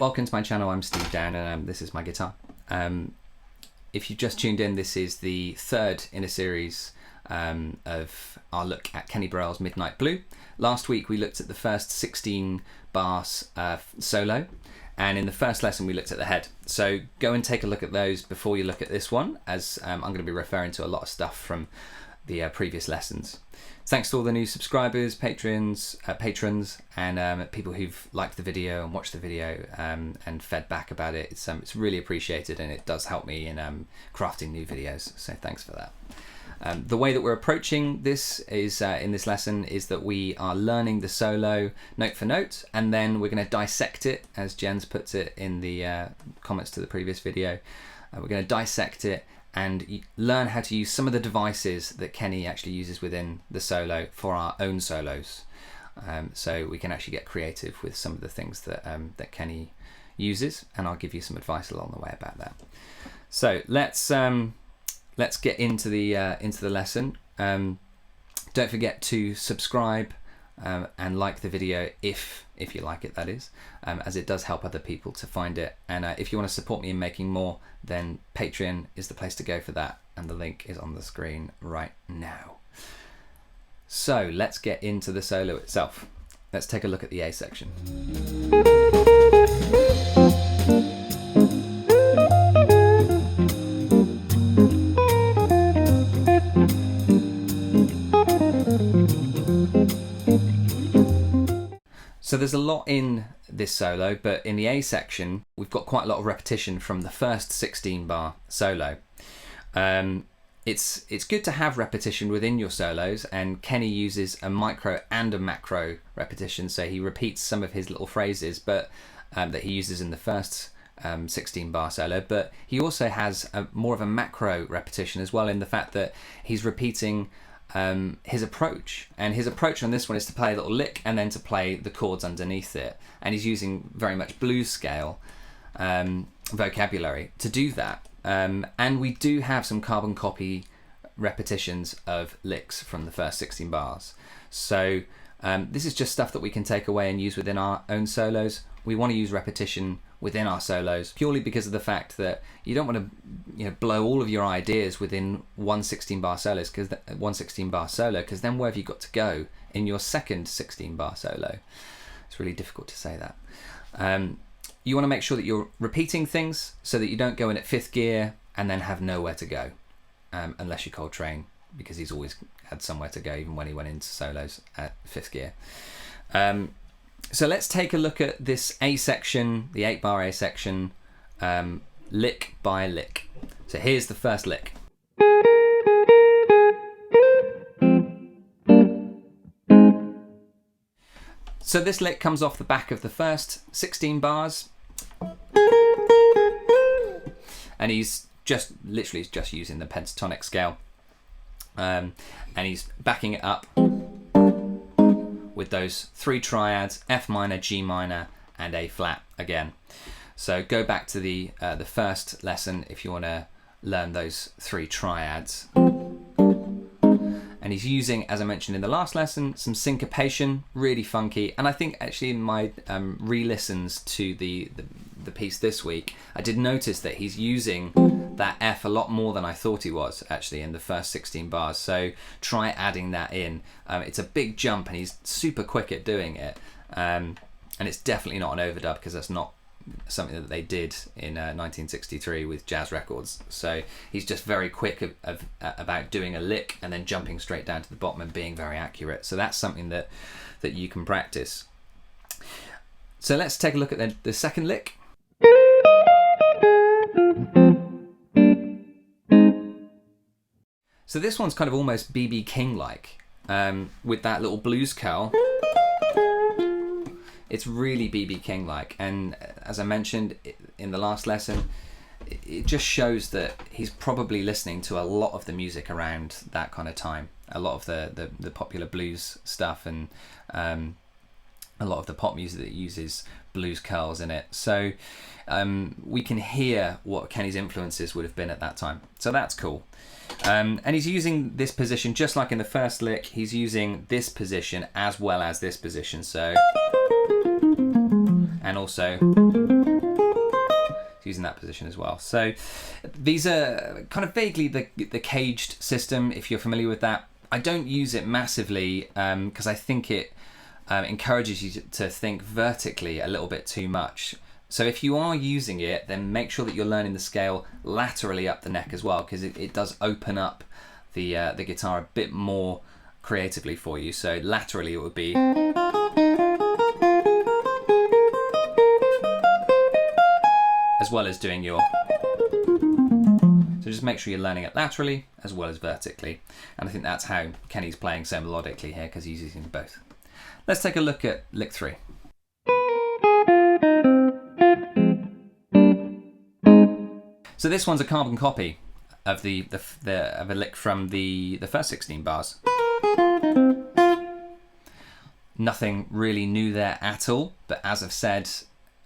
Welcome to my channel. I'm Steve Dan and this is my guitar. If you just tuned in, this is the third in a series of our look at Kenny Burrell's Midnight Blue. Last week we looked at the first 16 bars solo, and in the first lesson we looked at the head. So go and take a look at those before you look at this one, as I'm going to be referring to a lot of stuff from the previous lessons. Thanks to all the new subscribers, patrons, and people who've liked the video and watched the video and fed back about it. It's really appreciated, and it does help me in crafting new videos. So thanks for that. The way that we're approaching this is in this lesson is that we are learning the solo note for note, and then we're going to dissect it, as Jens puts it in the comments to the previous video. We're going to dissect it and learn how to use some of the devices that Kenny actually uses within the solo for our own solos. So we can actually get creative with some of the things that that Kenny uses, and I'll give you some advice along the way about that. So let's get into the lesson. Don't forget to subscribe and like the video if you like it, that is, as it does help other people to find it. And if you want to support me in making more, then Patreon is the place to go for that, and the link is on the screen right now. So let's get into the solo itself. Let's take a look at the A section. So there's a lot in this solo, but in the A section, we've got quite a lot of repetition from the first 16 bar solo. It's good to have repetition within your solos, and Kenny uses a micro and a macro repetition, so he repeats some of his little phrases but that he uses in the first 16 bar solo, but he also has more of a macro repetition as well, in the fact that he's repeating his approach, and his approach on this one is to play a little lick and then to play the chords underneath it, and he's using very much blues scale vocabulary to do that, and we do have some carbon copy repetitions of licks from the first 16 bars. So this is just stuff that we can take away and use within our own solos. We want to use repetition within our solos purely because of the fact that you don't want to blow all of your ideas within one 16 bar solo, because then where have you got to go in your second 16 bar solo? It's really difficult to say that. You want to make sure that you're repeating things so that you don't go in at 5th gear and then have nowhere to go, unless you're Coltrane, because he's always had somewhere to go even when he went into solos at 5th gear. So let's take a look at this A section, the 8 bar A section, lick by lick. So here's the first lick. So this lick comes off the back of the first 16 bars, and he's literally just using the pentatonic scale, and he's backing it up with those 3 triads: F minor, G minor, and A flat again. So go back to the first lesson if you want to learn those 3 triads. And he's using, as I mentioned in the last lesson, some syncopation, really funky. And I think actually in my re-listens to the piece this week, I did notice that he's using that F a lot more than I thought he was actually in the first 16 bars. So try adding that in. It's a big jump, and he's super quick at doing it. And it's definitely not an overdub, because that's not something that they did in 1963 with jazz records. So he's just very quick about doing a lick and then jumping straight down to the bottom and being very accurate. So that's something that you can practice. So let's take a look at the second lick. So this one's kind of almost B.B. King-like, with that little blues curl. It's really B.B. King-like, and as I mentioned in the last lesson, it just shows that he's probably listening to a lot of the music around that kind of time, a lot of the popular blues stuff, and a lot of the pop music that uses blues curls in it. So we can hear what Kenny's influences would have been at that time. So that's cool. And he's using this position just like in the first lick. He's using this position as well as this position. So, and also using that position as well. So these are kind of vaguely the caged system, if you're familiar with that. I don't use it massively because I think it encourages you to think vertically a little bit too much. So if you are using it, then make sure that you're learning the scale laterally up the neck as well, because it does open up the guitar a bit more creatively for you. So laterally it would be, as well as doing your, so just make sure you're learning it laterally as well as vertically. And I think that's how Kenny's playing so melodically here, because he's using both. Let's take a look at lick 3. So this one's a carbon copy of of a lick from the first 16 bars. Nothing really new there at all, but as I've said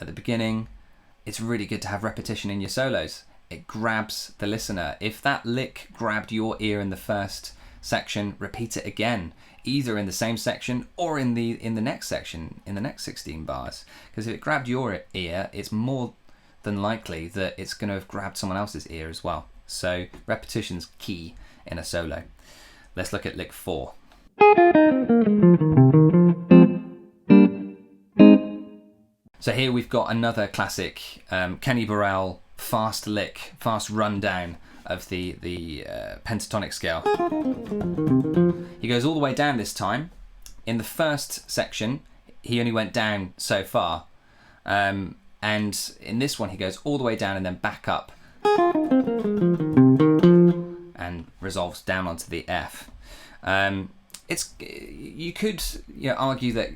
at the beginning, it's really good to have repetition in your solos. It grabs the listener. If that lick grabbed your ear in the first section, repeat it again, either in the same section or in the next section, in the next 16 bars. Because if it grabbed your ear, it's more than likely that it's going to have grabbed someone else's ear as well. So repetition's key in a solo. Let's look at lick 4. So here we've got another classic Kenny Burrell fast lick, fast rundown of the pentatonic scale. He goes all the way down this time. In the first section, he only went down so far. And in this one, he goes all the way down and then back up and resolves down onto the F. You could argue that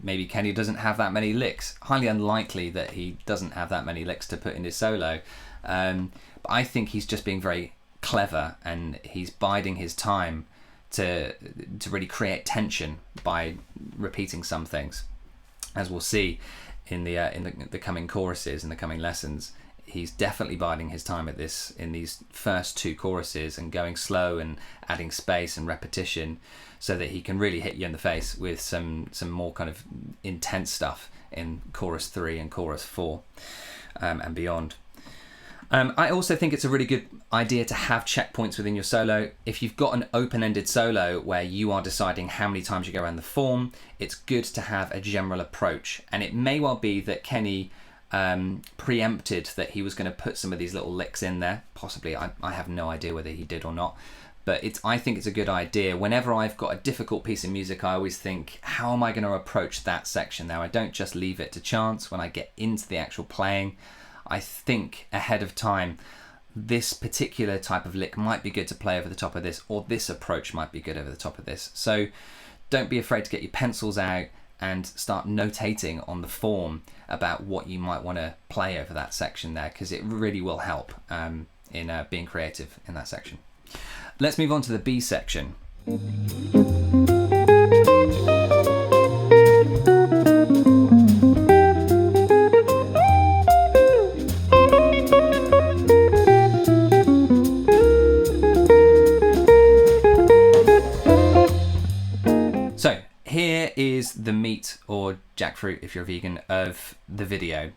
maybe Kenny doesn't have that many licks. Highly unlikely that he doesn't have that many licks to put in his solo. But I think he's just being very clever, and he's biding his time to really create tension by repeating some things, as we'll see in the coming choruses, in the coming lessons. He's definitely biding his time at this in these first 2 choruses and going slow and adding space and repetition, so that he can really hit you in the face with some more kind of intense stuff in chorus 3 and chorus 4 and beyond. I also think it's a really good idea to have checkpoints within your solo. If you've got an open-ended solo where you are deciding how many times you go around the form, it's good to have a general approach. And it may well be that Kenny preempted that he was going to put some of these little licks in there. Possibly, I have no idea whether he did or not. But I think it's a good idea. Whenever I've got a difficult piece of music, I always think, how am I going to approach that section now? I don't just leave it to chance. When I get into the actual playing, I think ahead of time, this particular type of lick might be good to play over the top of this, or this approach might be good over the top of this. So don't be afraid to get your pencils out and start notating on the form about what you might want to play over that section there, because it really will help in being creative in that section. Let's move on to the B section. So here is the meat, or jackfruit if you're vegan, of the video.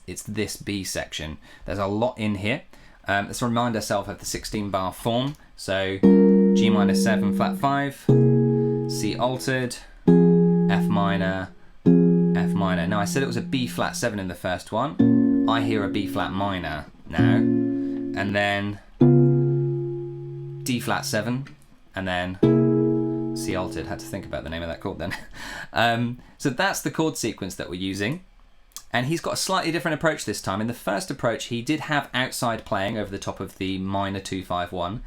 It's this B section. There's a lot in here. Let's remind ourselves of the 16 bar form. So G minor 7 flat 5, C altered, F minor, F minor. Now I said it was a B flat 7 in the first one. I hear a B flat minor now, and then D flat 7, and then C altered. Had to think about the name of that chord then. So that's the chord sequence that we're using. And he's got a slightly different approach this time. In the first approach, he did have outside playing over the top of the minor 2-5-1,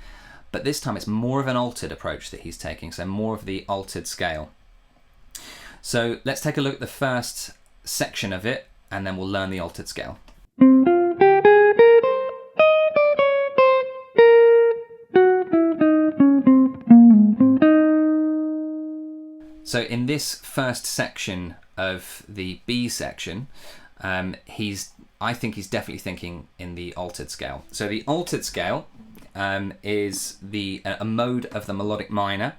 but this time it's more of an altered approach that he's taking, so more of the altered scale. So let's take a look at the first section of it, and then we'll learn the altered scale. So in this first section of the B section, I think he's definitely thinking in the altered scale. So the altered scale is a mode of the melodic minor,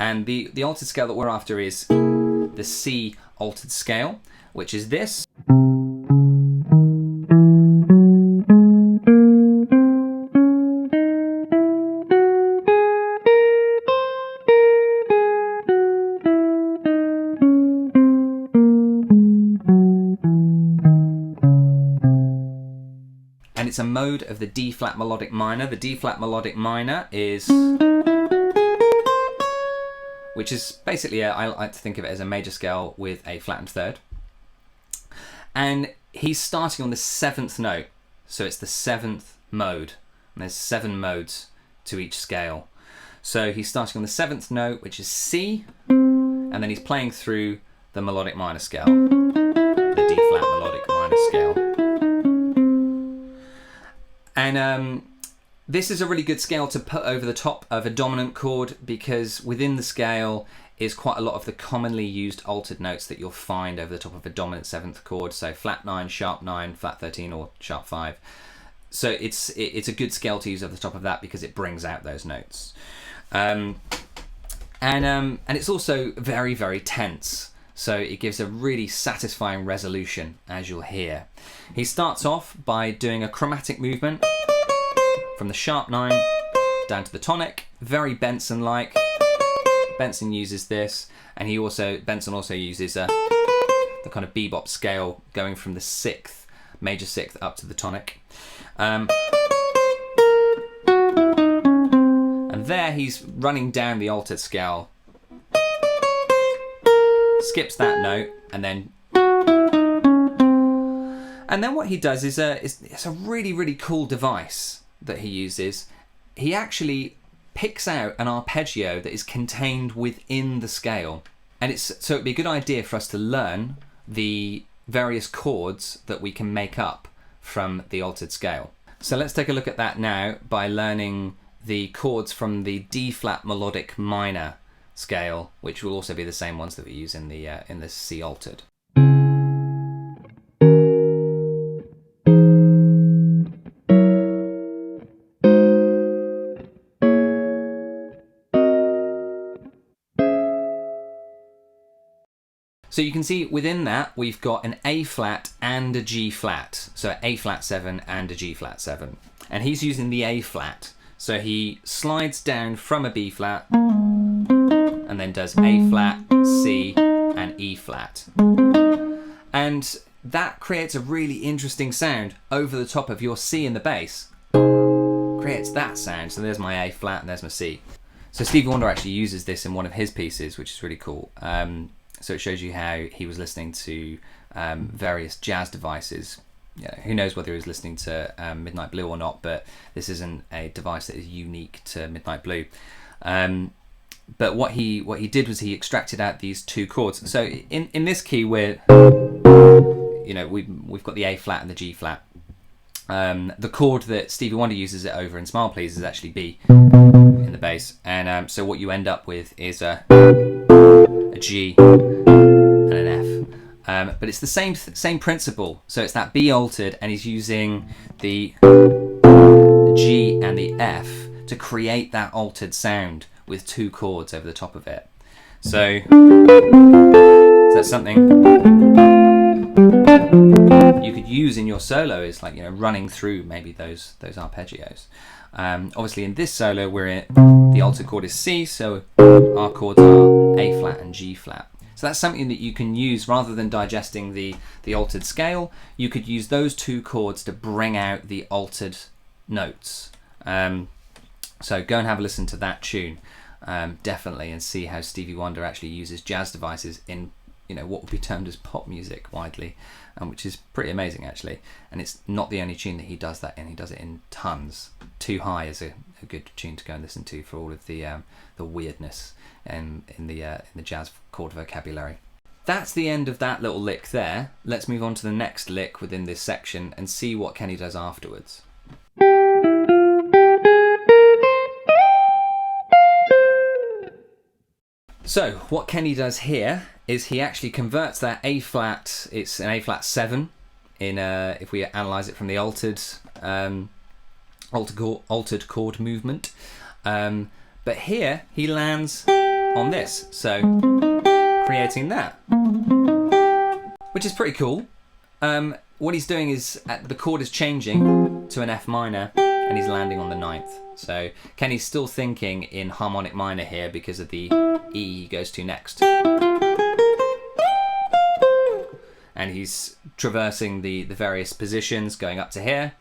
and the altered scale that we're after is the C altered scale, which is this. and it's a mode of the D flat melodic minor. The D flat melodic minor is, which is basically, I like to think of it as a major scale with a flattened third. And he's starting on the 7th note, so it's the 7th mode, and there's 7 modes to each scale. So he's starting on the 7th note, which is C, and then he's playing through the melodic minor scale, the D flat melodic minor scale. And this is a really good scale to put over the top of a dominant chord, because within the scale is quite a lot of the commonly used altered notes that you'll find over the top of a dominant 7th chord, so flat 9, sharp 9, flat 13, or sharp 5. So it's a good scale to use over the top of that because it brings out those notes. And it's also very, very tense, so it gives a really satisfying resolution, as you'll hear. He starts off by doing a chromatic movement from the sharp 9 down to the tonic, very Benson-like. Benson uses this, and Benson also uses the kind of bebop scale going from the 6th, major 6th, up to the tonic. And there he's running down the altered scale, skips that note, and then what he does is it's a really, really cool device that he uses. He actually picks out an arpeggio that is contained within the scale, and so it'd be a good idea for us to learn the various chords that we can make up from the altered scale. So let's take a look at that now by learning the chords from the D flat melodic minor scale, which will also be the same ones that we use in the C altered. So you can see within that we've got an A flat and a G flat, so A flat 7 and a G flat 7, and he's using the A flat, so he slides down from a B flat and then does A flat, C and E flat, and that creates a really interesting sound over the top of your C in the bass. Creates that sound. So there's my A flat and there's my C. So Stevie Wonder actually uses this in one of his pieces, which is really cool. So it shows you how he was listening to various jazz devices. Who knows whether he was listening to Midnight Blue or not, but this isn't a device that is unique to Midnight Blue. But what he did was he extracted out these 2 chords. So in this key, we've got the A flat and the G flat. The chord that Stevie Wonder uses it over in Smile Please is actually B in the bass, and so what you end up with is a G and an F, but it's the same principle. So it's that B altered, and he's using the G and the F to create that altered sound with 2 chords over the top of it. So that's something you could use in your solo, is like running through maybe those arpeggios. Obviously in this solo the altered chord is C, so our chords are A flat and G flat. So that's something that you can use rather than digesting the altered scale. You could use those 2 chords to bring out the altered notes. So go and have a listen to that tune, definitely, and see how Stevie Wonder actually uses jazz devices in what would be termed as pop music widely, which is pretty amazing actually. And it's not the only tune that he does that in. He does it in tons. Too High is a good tune to go and listen to for all of the weirdness in the jazz chord vocabulary. That's the end of that little lick there. Let's move on to the next lick within this section and see what Kenny does afterwards. So what Kenny does here is he actually converts that A flat, it's an A flat 7 in if we analyze it from the altered chord movement, but here he lands on this, so creating that, which is pretty cool. What he's doing is the chord is changing to an F minor and he's landing on the 9th. So Kenny's still thinking in harmonic minor here because of the E he goes to next. And he's traversing the various positions, going up to here,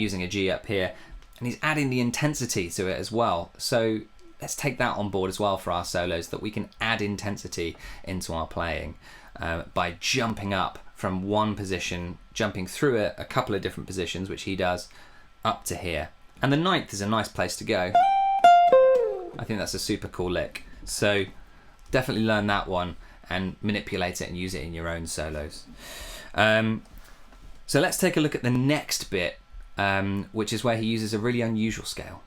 using a G up here, and he's adding the intensity to it as well. So let's take that on board as well for our solos, that we can add intensity into our playing by jumping up from one position, jumping through it a couple of different positions, which he does, up to here. And the ninth is a nice place to go. I think that's a super cool lick. So definitely learn that one and manipulate it and use it in your own solos. So let's take a look at the next bit, which is where he uses a really unusual scale.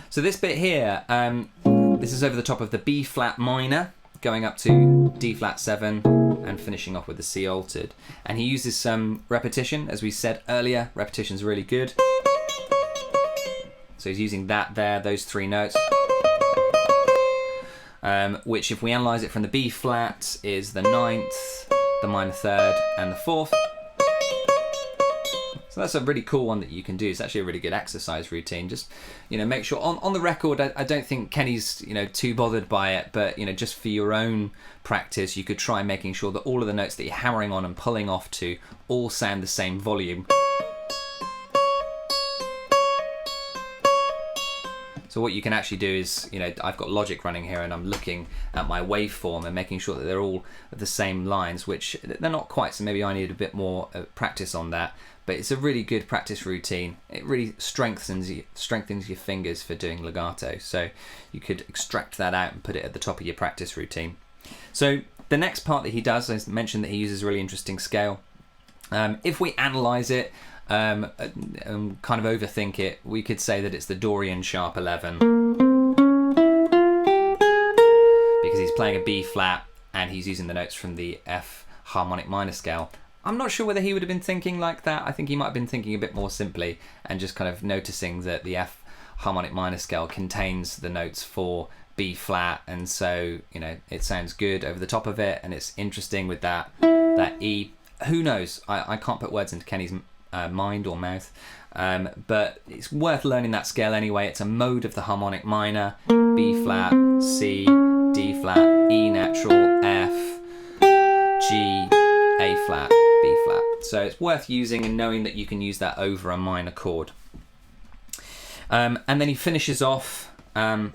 So this bit here, this is over the top of the B flat minor, going up to D flat 7 and finishing off with the C altered. And he uses some repetition, as we said earlier. Repetition's really good. So he's using that there, those three notes, which if we analyse it from the B flat is the 9th, the minor 3rd and the 4th. So that's a really cool one that you can do. It's actually a really good exercise routine. Just, make sure on the record, I don't think Kenny's, too bothered by it, but, just for your own practice, you could try making sure that all of the notes that you're hammering on and pulling off to all sound the same volume. So what you can actually do is, I've got Logic running here and I'm looking at my waveform and making sure that they're all the same lines, which they're not quite, so maybe I need a bit more practice on that. But it's a really good practice routine. It really strengthens your fingers for doing legato. So you could extract that out and put it at the top of your practice routine. So the next part that he does, I mentioned that he uses a really interesting scale. If we analyse it, kind of overthink it, we could say that it's the Dorian sharp 11, because he's playing a B flat and he's using the notes from the F harmonic minor scale. I'm not sure whether he would have been thinking like that. I think he might have been thinking a bit more simply and just kind of noticing that the F harmonic minor scale contains the notes for B flat, and so it sounds good over the top of it, and it's interesting with that E. Who knows? I can't put words into Kenny's mind or mouth, but it's worth learning that scale anyway. It's a mode of the harmonic minor: B flat, C, D flat, E natural, F, G, A flat, B flat. So it's worth using and knowing that you can use that over a minor chord. And then he finishes off with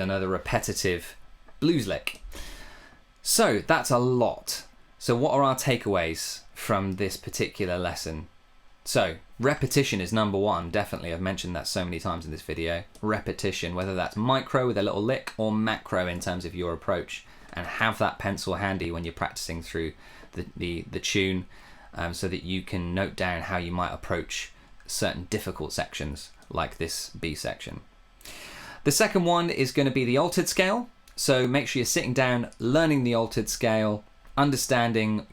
another repetitive blues lick. So that's a lot. So what are our takeaways from this particular lesson? So repetition is number one, definitely. I've mentioned that so many times in this video. Repetition, whether that's micro with a little lick or macro in terms of your approach. And have that pencil handy when you're practicing through the tune, so that you can note down how you might approach certain difficult sections like this B section. The second one is going to be the altered scale. So make sure you're sitting down, learning the altered scale, understanding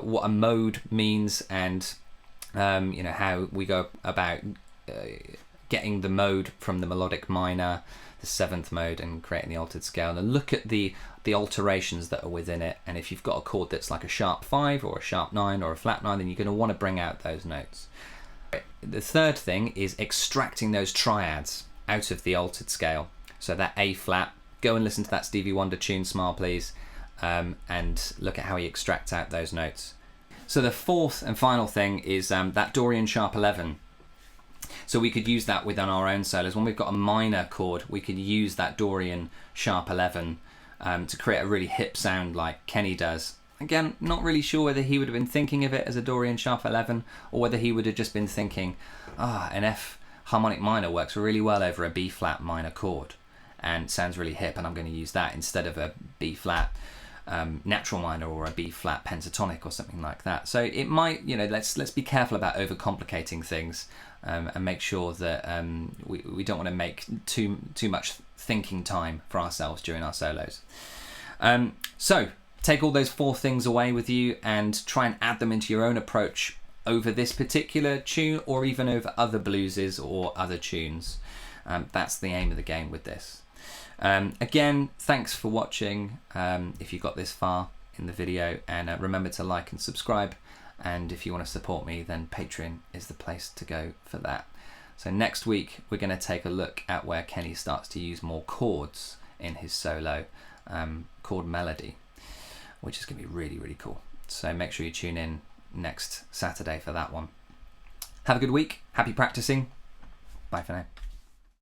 what a mode means, and how we go about getting the mode from the melodic minor, the 7th mode, and creating the altered scale, and look at the alterations that are within it. And if you've got a chord that's like a sharp 5 or a sharp 9 or a flat 9, then you're going to want to bring out those notes. The third thing is extracting those triads out of the altered scale. So that A flat, go and listen to that Stevie Wonder tune, Smile Please, and look at how he extracts out those notes. So the fourth and final thing is that Dorian sharp 11. So we could use that within our own solos. When we've got a minor chord, we could use that Dorian sharp 11 to create a really hip sound like Kenny does. Again, not really sure whether he would have been thinking of it as a Dorian sharp 11 or whether he would have just been thinking, an F harmonic minor works really well over a B flat minor chord and sounds really hip, and I'm going to use that instead of a B flat natural minor or a B flat pentatonic or something like that. So it might, let's be careful about overcomplicating things, and make sure that we don't want to make too much thinking time for ourselves during our solos. So take all those 4 things away with you and try and add them into your own approach over this particular tune, or even over other blueses or other tunes. That's the aim of the game with this. Again, thanks for watching if you got this far in the video, and remember to like and subscribe, and if you want to support me, then Patreon is the place to go for that. So next week we're going to take a look at where Kenny starts to use more chords in his solo, chord melody, which is going to be really, really cool. So make sure you tune in next Saturday for that one. Have a good week. Happy practicing. Bye for now.